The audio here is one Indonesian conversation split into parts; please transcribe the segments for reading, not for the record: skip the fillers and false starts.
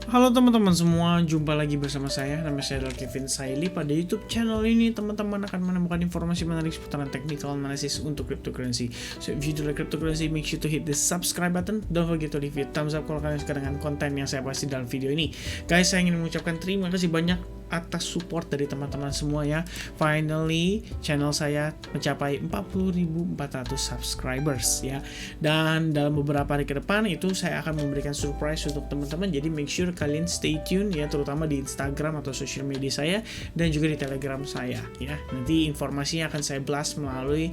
Halo teman-teman semua, jumpa lagi bersama saya. Nama saya adalah Kevin Saili. Pada YouTube channel ini, teman-teman akan menemukan informasi menarik seputaran technical analysis untuk cryptocurrency. So, if you do like cryptocurrency, make sure to hit the subscribe button. Don't forget to leave a thumbs up kalau kalian suka dengan konten yang saya bahas di dalam video ini. Guys, saya ingin mengucapkan terima kasih banyak atas support dari teman-teman semua ya. Finally, channel saya mencapai 40.400 subscribers ya. Dan dalam beberapa hari ke depan itu saya akan memberikan surprise untuk teman-teman. Jadi make sure kalian stay tune ya, terutama di Instagram atau social media saya dan juga di Telegram saya ya. Nanti informasinya akan saya blast melalui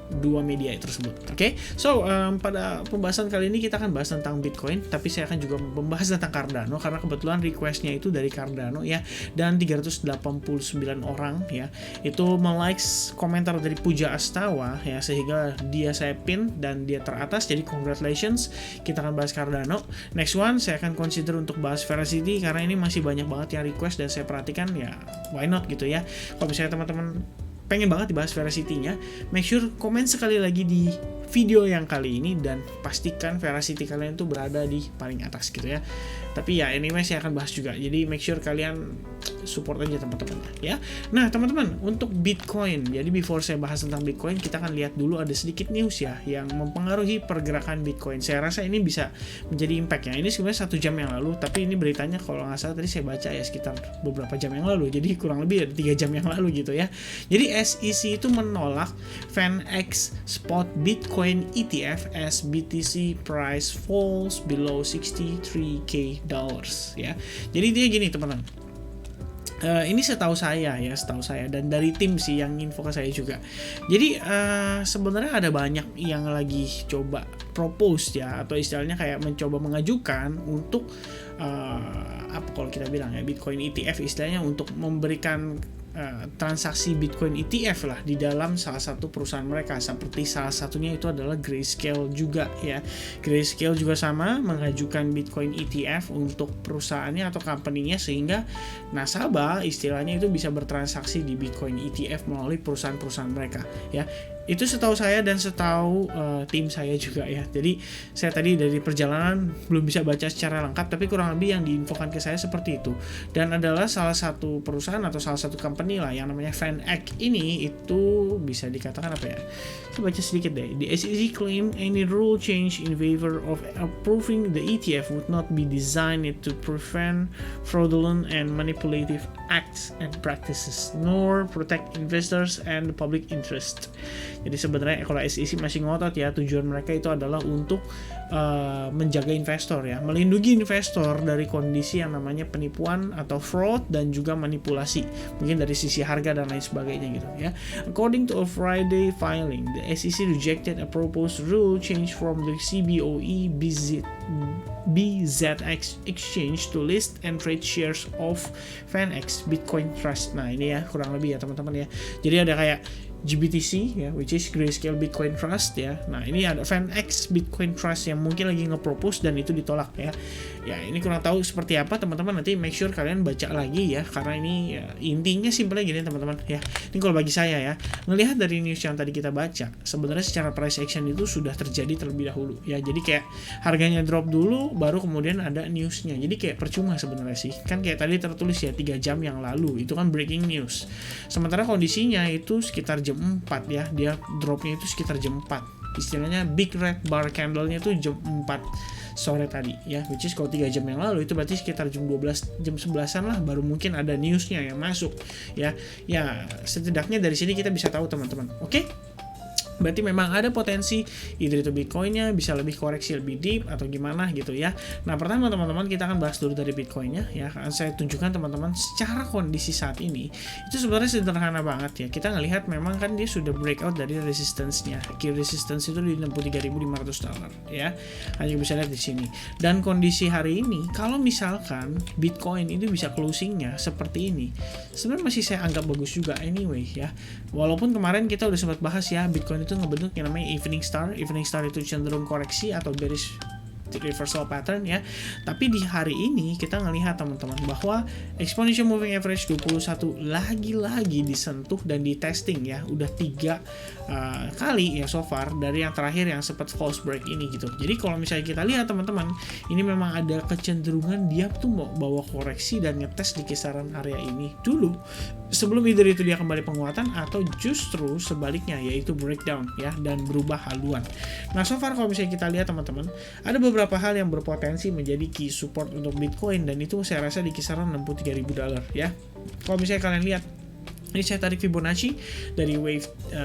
dua media tersebut. Oke. So, pada pembahasan kali ini kita akan bahas tentang Bitcoin, tapi saya akan juga membahas tentang Cardano karena kebetulan requestnya itu dari Cardano ya, dan 389 orang ya itu melikes komentar dari Puja Astawa ya, sehingga dia saya pin dan dia teratas. Jadi congratulations, kita akan bahas Cardano. Next one saya akan consider untuk bahas Verasity karena ini masih banyak banget yang request dan saya perhatikan ya, why not gitu ya. Kalau misalnya teman-teman pengen banget dibahas Verasity-nya, make sure komen sekali lagi di video yang kali ini dan pastikan Verasity kalian tuh berada di paling atas gitu ya. Tapi ya anyway saya akan bahas juga. Jadi make sure kalian support aja teman-teman ya. Nah, teman-teman, untuk Bitcoin. Jadi before saya bahas tentang Bitcoin, kita akan lihat dulu ada sedikit news ya yang mempengaruhi pergerakan Bitcoin. Saya rasa ini bisa menjadi impact ya. Ini sebenarnya 1 jam yang lalu, tapi ini beritanya kalau nggak salah tadi saya baca ya sekitar beberapa jam yang lalu. Jadi kurang lebih ada 3 jam yang lalu gitu ya. Jadi SEC itu menolak FanX Spot Bitcoin ETF as BTC price falls below $63K ya. Jadi dia gini teman-teman. Ini setahu saya dan dari tim sih yang info ke saya juga. Jadi sebenarnya ada banyak yang lagi coba propose ya, atau istilahnya kayak mencoba mengajukan untuk apa kalau kita bilang ya, Bitcoin ETF istilahnya, untuk memberikan transaksi Bitcoin ETF lah di dalam salah satu perusahaan mereka. Seperti salah satunya itu adalah Grayscale juga ya. Grayscale juga sama mengajukan Bitcoin ETF untuk perusahaannya atau company-nya, sehingga nasabah istilahnya itu bisa bertransaksi di Bitcoin ETF melalui perusahaan-perusahaan mereka ya. Itu setahu saya dan setahu tim saya juga ya. Jadi saya tadi dari perjalanan belum bisa baca secara lengkap, tapi kurang lebih yang diinfokan ke saya seperti itu. Dan adalah salah satu perusahaan atau salah satu company lah yang namanya FanX ini, itu bisa dikatakan apa ya? Saya baca sedikit deh. The SEC claim any rule change in favor of approving the ETF would not be designed to prevent fraudulent and manipulative acts and practices, nor protect investors and the public interest. Jadi sebenarnya kalau SEC masih ngotot ya, tujuan mereka itu adalah untuk menjaga investor ya, melindungi investor dari kondisi yang namanya penipuan atau fraud dan juga manipulasi, mungkin dari sisi harga dan lain sebagainya gitu ya. According to a Friday filing, the SEC rejected a proposed rule change from the CBOE BZX exchange to list and trade shares of FanX Bitcoin Trust. Nah ini ya kurang lebih ya teman-teman ya. Jadi ada kayak GBTC ya, which is Grayscale Bitcoin Trust ya. Nah ini ada FanX Bitcoin Trust yang mungkin lagi nge-propose dan itu ditolak ya. Ya ini kurang tahu seperti apa teman-teman, nanti make sure kalian baca lagi ya, karena ini ya, intinya simpelnya gini teman-teman ya. Ini kalau bagi saya ya, ngelihat dari news yang tadi kita baca, sebenarnya secara price action itu sudah terjadi terlebih dahulu ya. Jadi kayak harganya drop dulu, baru kemudian ada newsnya. Jadi kayak percuma sebenarnya sih. Kan kayak tadi tertulis ya 3 jam yang lalu, itu kan breaking news. Sementara kondisinya itu sekitar jam 4 ya, dia dropnya itu sekitar jam 4. Istilahnya big red bar candle-nya itu jam 4 sore tadi ya, which is kalau 3 jam yang lalu itu berarti sekitar jam 12, jam 11-an lah baru mungkin ada newsnya yang masuk ya. Ya setidaknya dari sini kita bisa tahu teman-teman. Oke? Berarti memang ada potensi either itu Bitcoinnya bisa lebih koreksi lebih deep atau gimana gitu ya. Nah pertama teman-teman kita akan bahas dulu dari Bitcoinnya ya. Akan saya tunjukkan teman-teman secara kondisi saat ini itu sebenarnya sederhana banget ya. Kita ngelihat memang kan dia sudah breakout dari resistance-nya. Key resistance itu di $63.500 ya. Hanya bisa lihat di sini. Dan kondisi hari ini kalau misalkan Bitcoin itu bisa closingnya seperti ini, sebenarnya masih saya anggap bagus juga anyway ya. Walaupun kemarin kita udah sempat bahas ya, Bitcoin itu ngebentuk yang namanya evening star. Evening star itu cenderung koreksi atau bearish reversal pattern ya. Tapi di hari ini kita ngelihat teman-teman bahwa exponential moving average 21 lagi-lagi disentuh dan di testing ya, udah 3 kali ya so far dari yang terakhir yang sempat false break ini gitu. Jadi kalau misalnya kita lihat teman-teman, ini memang ada kecenderungan dia tuh mau bawa koreksi dan ngetes di kisaran area ini dulu sebelum either itu dia kembali penguatan atau justru sebaliknya yaitu breakdown ya dan berubah haluan. Nah so far kalau misalnya kita lihat teman-teman, ada beberapa hal yang berpotensi menjadi key support untuk Bitcoin dan itu saya rasa di kisaran $63.000 ya. Kalau misalnya kalian lihat, ini saya tarik Fibonacci dari wave 2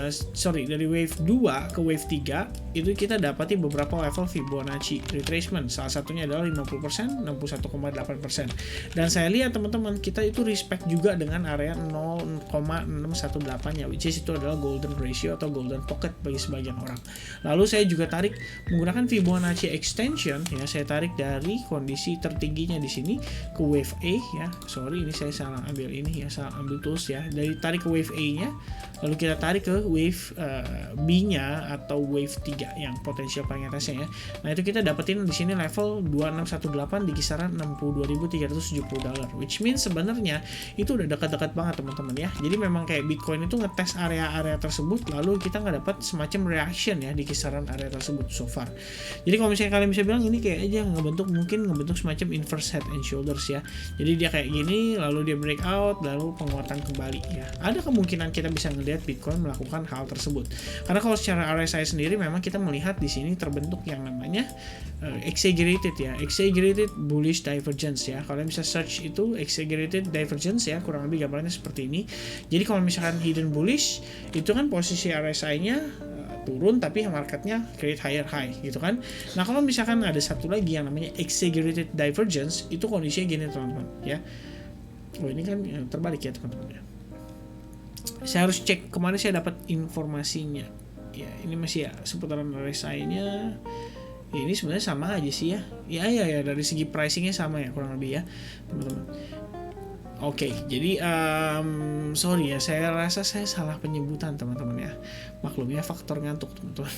ke wave 3 itu kita dapati beberapa level Fibonacci retracement. Salah satunya adalah 50%, 61,8%. Dan saya lihat teman-teman, kita itu respect juga dengan area 0,618 ya, which is itu adalah golden ratio atau golden pocket bagi sebagian orang. Lalu saya juga tarik menggunakan Fibonacci extension ya, saya tarik dari kondisi tertingginya di sini ke wave A ya. Sorry, ini saya salah ambil ini ya, salah ambil tools ya. Dari tarik ke wave A-nya, lalu kita tarik ke wave B-nya atau wave 3 yang potensial paling atasnya ya. Nah, itu kita dapetin di sini level 2618 di kisaran $62.370, which means sebenarnya itu udah dekat-dekat banget teman-teman ya. Jadi memang kayak Bitcoin itu ngetes area-area tersebut, lalu kita nggak dapat semacam reaction ya di kisaran area tersebut so far. Jadi kalau misalnya kalian bisa bilang ini kayak aja ngebentuk semacam inverse head and shoulders ya. Jadi dia kayak gini, lalu dia breakout, lalu penguatan kembali ya. Ada kemungkinan kita bisa ngelihat Bitcoin melakukan hal tersebut. Karena kalau secara RSI sendiri memang kita melihat di sini terbentuk yang namanya exaggerated bullish divergence ya. Kalian bisa search itu exaggerated divergence ya, kurang lebih gambarnya seperti ini. Jadi kalau misalkan hidden bullish itu kan posisi RSI-nya turun tapi marketnya create higher high gitu kan. Nah kalau misalkan ada satu lagi yang namanya exaggerated divergence, itu kondisinya gini teman-teman ya. Oh ini kan terbalik ya teman-teman ya. Saya harus cek kemana saya dapat informasinya ya. Ini masih ya seputaran RSI-nya. Ini sebenarnya sama aja sih ya. Ya dari segi pricingnya sama ya kurang lebih ya teman-teman. Oke, jadi sorry ya, saya rasa saya salah penyebutan teman-teman ya. Maklum ya, faktor ngantuk teman-teman.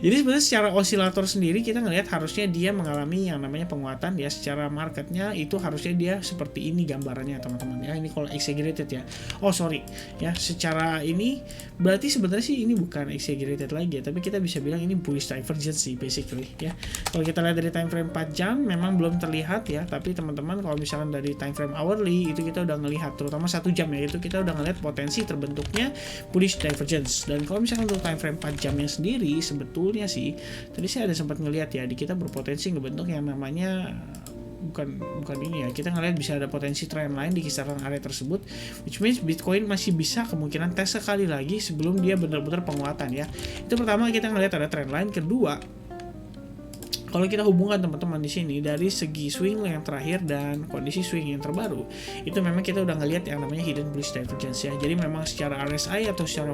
Jadi sebenarnya secara osilator sendiri kita ngelihat harusnya dia mengalami yang namanya penguatan ya. Secara marketnya itu harusnya dia seperti ini gambarannya teman-teman ya. Ini kalau exaggerated ya. Oh sorry ya, secara ini berarti sebenarnya sih ini bukan exaggerated lagi ya, tapi kita bisa bilang ini bullish divergence sih basically ya. Kalau kita lihat dari time frame 4 jam memang belum terlihat ya, tapi teman-teman kalau misalkan dari time frame hourly itu kita udah ngelihat, terutama 1 jam ya, itu kita udah ngelihat potensi terbentuknya bullish divergence. Dan kalau misalkan untuk time frame 4 jamnya sendiri sebetulnya sih tadi saya ada sempat ngelihat ya, di kita berpotensi ngebentuk yang namanya bukan ini ya, kita ngelihat bisa ada potensi trend line di kisaran area tersebut, which means Bitcoin masih bisa kemungkinan tes sekali lagi sebelum dia benar-benar penguatan ya. Itu pertama kita ngelihat ada trend line. Kedua, kalau kita hubungkan teman-teman di sini dari segi swing yang terakhir dan kondisi swing yang terbaru, itu memang kita udah ngelihat yang namanya hidden bullish divergence ya. Jadi memang secara RSI atau secara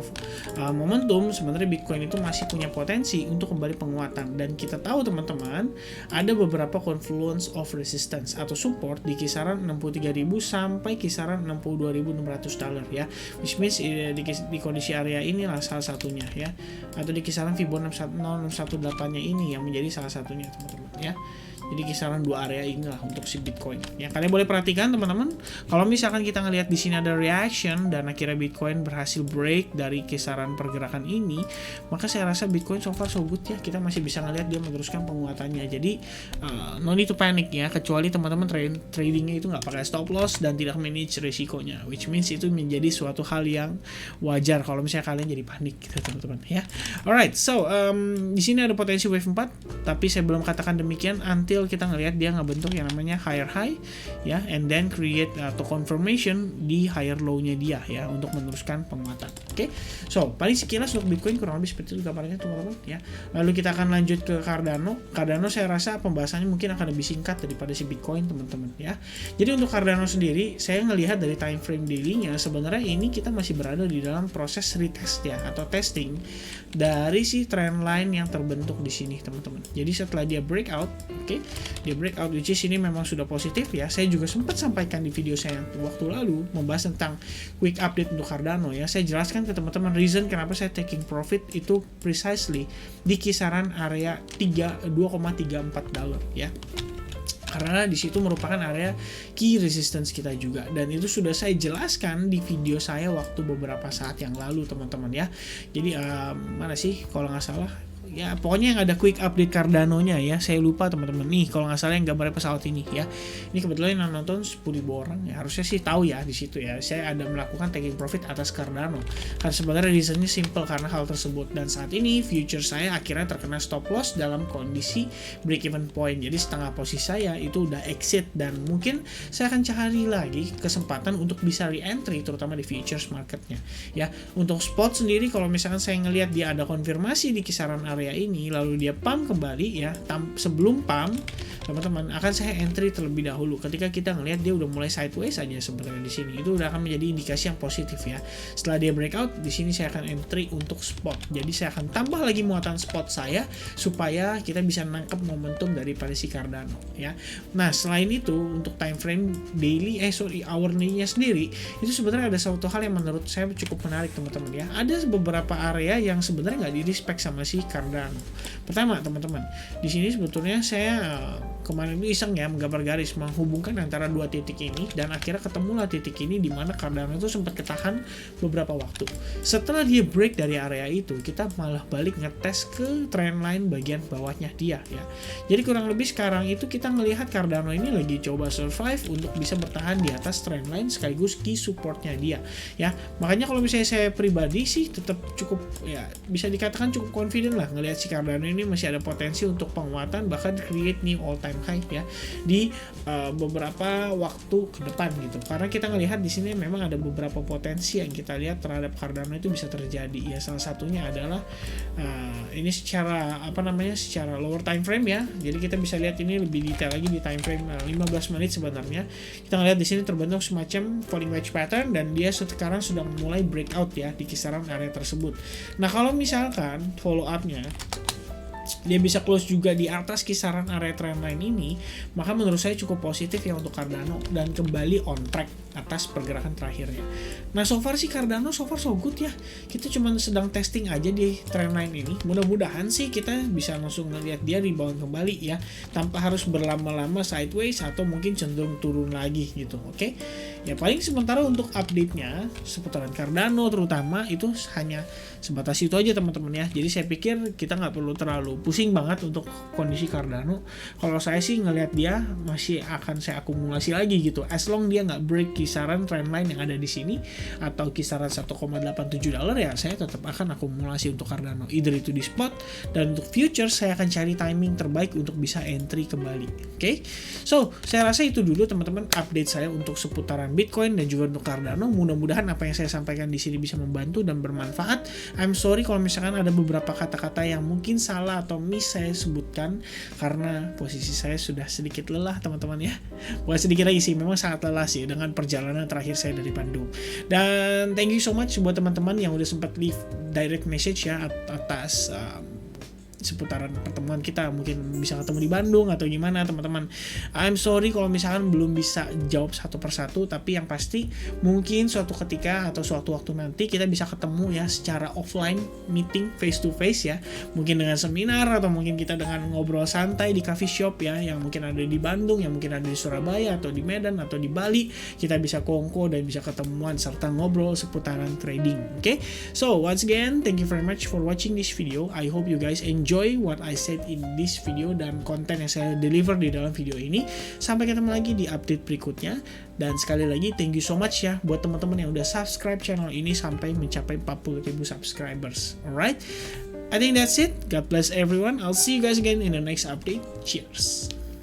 momentum sebenarnya Bitcoin itu masih punya potensi untuk kembali penguatan, dan kita tahu teman-teman ada beberapa confluence of resistance atau support di kisaran 63.000 sampai kisaran $62.600 ya, which means di kondisi area inilah salah satunya ya, atau di kisaran Fibonacci 0618-nya ini yang menjadi salah satunya teman-teman ya. Jadi kisaran 2 area inilah untuk si Bitcoin. Ya, kalian boleh perhatikan teman-teman, kalau misalkan kita ngelihat di sini ada reaction dan akhirnya Bitcoin berhasil break dari kisaran pergerakan ini, maka saya rasa Bitcoin so far so good ya. Kita masih bisa ngelihat dia meneruskan penguatannya. Jadi no need to panic ya, kecuali teman-teman tradingnya itu nggak pakai stop loss dan tidak manage resikonya, which means itu menjadi suatu hal yang wajar kalau misalnya kalian jadi panik gitu teman-teman ya. Alright, so di sini ada potensi wave 4, tapi saya belum katakan demikian until kita ngelihat dia ngebentuk yang namanya higher high ya, and then create atau confirmation di higher low-nya dia ya untuk meneruskan penguatan. Oke. So, paling sekilas untuk Bitcoin kurang lebih seperti itu gambarnya teman-teman ya. Lalu kita akan lanjut ke Cardano. Cardano saya rasa pembahasannya mungkin akan lebih singkat daripada si Bitcoin teman-teman ya. Jadi untuk Cardano sendiri saya ngelihat dari time frame daily-nya sebenarnya ini kita masih berada di dalam proses retest ya atau testing dari si trend line yang terbentuk di sini teman-teman. Jadi setelah dia breakout, oke, dia breakout, which is ini memang sudah positif ya. Saya juga sempat sampaikan di video saya waktu lalu membahas tentang quick update untuk Cardano ya. Saya jelaskan ke teman-teman reason kenapa saya taking profit itu precisely di kisaran area $2,34 ya. Karena di situ merupakan area key resistance kita juga, dan itu sudah saya jelaskan di video saya waktu beberapa saat yang lalu teman-teman ya. Jadi mana sih kalau nggak salah ya, pokoknya yang ada quick update Cardano-nya ya, saya lupa teman-teman nih kalau nggak salah yang gambarnya pesawat ini ya. Ini kebetulan yang nonton 10.000 orang ya, harusnya sih tahu ya di situ ya. Saya ada melakukan taking profit atas Cardano karena sebenarnya reasonnya simple karena hal tersebut, dan saat ini future saya akhirnya terkena stop loss dalam kondisi break even point. Jadi setengah posisi saya itu udah exit, dan mungkin saya akan cari lagi kesempatan untuk bisa re-entry terutama di futures marketnya ya. Untuk spot sendiri kalau misalkan saya ngelihat dia ada konfirmasi di kisaran area ini lalu dia pump kembali ya, sebelum pump teman-teman akan saya entry terlebih dahulu. Ketika kita ngelihat dia udah mulai sideways aja sebenarnya di sini, itu udah akan menjadi indikasi yang positif ya. Setelah dia breakout di sini saya akan entry untuk spot. Jadi saya akan tambah lagi muatan spot saya supaya kita bisa nangkep momentum dari si Cardano ya. Nah, selain itu untuk time frame daily hourly-nya sendiri itu sebenarnya ada suatu hal yang menurut saya cukup menarik teman-teman ya. Ada beberapa area yang sebenarnya nggak di-respect sama si Cardano. Pertama teman-teman, di sini sebetulnya saya kemarin ini iseng ya menggambar garis menghubungkan antara dua titik ini, dan akhirnya ketemulah titik ini di mana Cardano itu sempat ketahan beberapa waktu. Setelah dia break dari area itu, kita malah balik ngetes ke trendline bagian bawahnya dia ya. Jadi kurang lebih sekarang itu kita melihat Cardano ini lagi coba survive untuk bisa bertahan di atas trendline sekaligus key supportnya dia ya. Makanya kalau misalnya saya pribadi sih tetap cukup ya, bisa dikatakan cukup confident lah ngelihat si Cardano ini masih ada potensi untuk penguatan, bahkan create new all time high ya di beberapa waktu ke depan gitu. Karena kita ngelihat di sini memang ada beberapa potensi yang kita lihat terhadap Cardano itu bisa terjadi ya. Salah satunya adalah ini secara secara lower time frame ya. Jadi kita bisa lihat ini lebih detail lagi di time frame 15 menit sebenarnya. Kita ngelihat di sini terbentuk semacam falling wedge pattern, dan dia sekarang sudah mulai breakout ya di kisaran area tersebut. Nah, kalau misalkan follow up-nya dia bisa close juga di atas kisaran area trendline ini, maka menurut saya cukup positif ya untuk Cardano dan kembali on track atas pergerakan terakhirnya. Nah, so far sih Cardano so far so good ya. Kita cuma sedang testing aja di trendline ini. Mudah-mudahan sih kita bisa langsung ngelihat dia rebound kembali ya, tanpa harus berlama-lama sideways atau mungkin cenderung turun lagi gitu. Oke. Ya paling sementara untuk update-nya seputaran Cardano terutama itu hanya sebatas itu aja teman-teman ya. Jadi saya pikir kita nggak perlu terlalu pusing banget untuk kondisi Cardano. Kalau saya sih ngelihat dia masih akan saya akumulasi lagi gitu. As long dia nggak break kisaran trendline yang ada di sini atau kisaran $1,87 ya, saya tetap akan akumulasi untuk Cardano. Either itu di spot, dan untuk future saya akan cari timing terbaik untuk bisa entry kembali. Oke. So, saya rasa itu dulu teman-teman update saya untuk seputaran Bitcoin dan juga untuk Cardano. Mudah-mudahan apa yang saya sampaikan di sini bisa membantu dan bermanfaat. I'm sorry kalau misalkan ada beberapa kata-kata yang mungkin salah atau miss saya sebutkan karena posisi saya sudah sedikit lelah teman-teman ya. Bukan sedikit lagi sih, memang sangat lelah sih dengan perjalanan terakhir saya dari Bandung. Dan thank you so much buat teman-teman yang udah sempat leave direct message ya atas seputaran pertemuan kita, mungkin bisa ketemu di Bandung atau gimana teman-teman. I'm sorry kalau misalkan belum bisa jawab satu persatu, tapi yang pasti mungkin suatu ketika atau suatu waktu nanti kita bisa ketemu ya secara offline meeting face to face ya, mungkin dengan seminar atau mungkin kita dengan ngobrol santai di coffee shop ya, yang mungkin ada di Bandung, yang mungkin ada di Surabaya atau di Medan atau di Bali. Kita bisa kongko dan bisa ketemuan serta ngobrol seputaran trading. Okay, so once again thank you very much for watching this video. I hope you guys enjoy what I said in this video dan konten yang saya deliver di dalam video ini. Sampai ketemu lagi di update berikutnya. Dan sekali lagi thank you so much ya buat teman-teman yang udah subscribe channel ini sampai mencapai 40.000 subscribers. Alright, I think that's it. God bless everyone. I'll see you guys again in the next update. Cheers.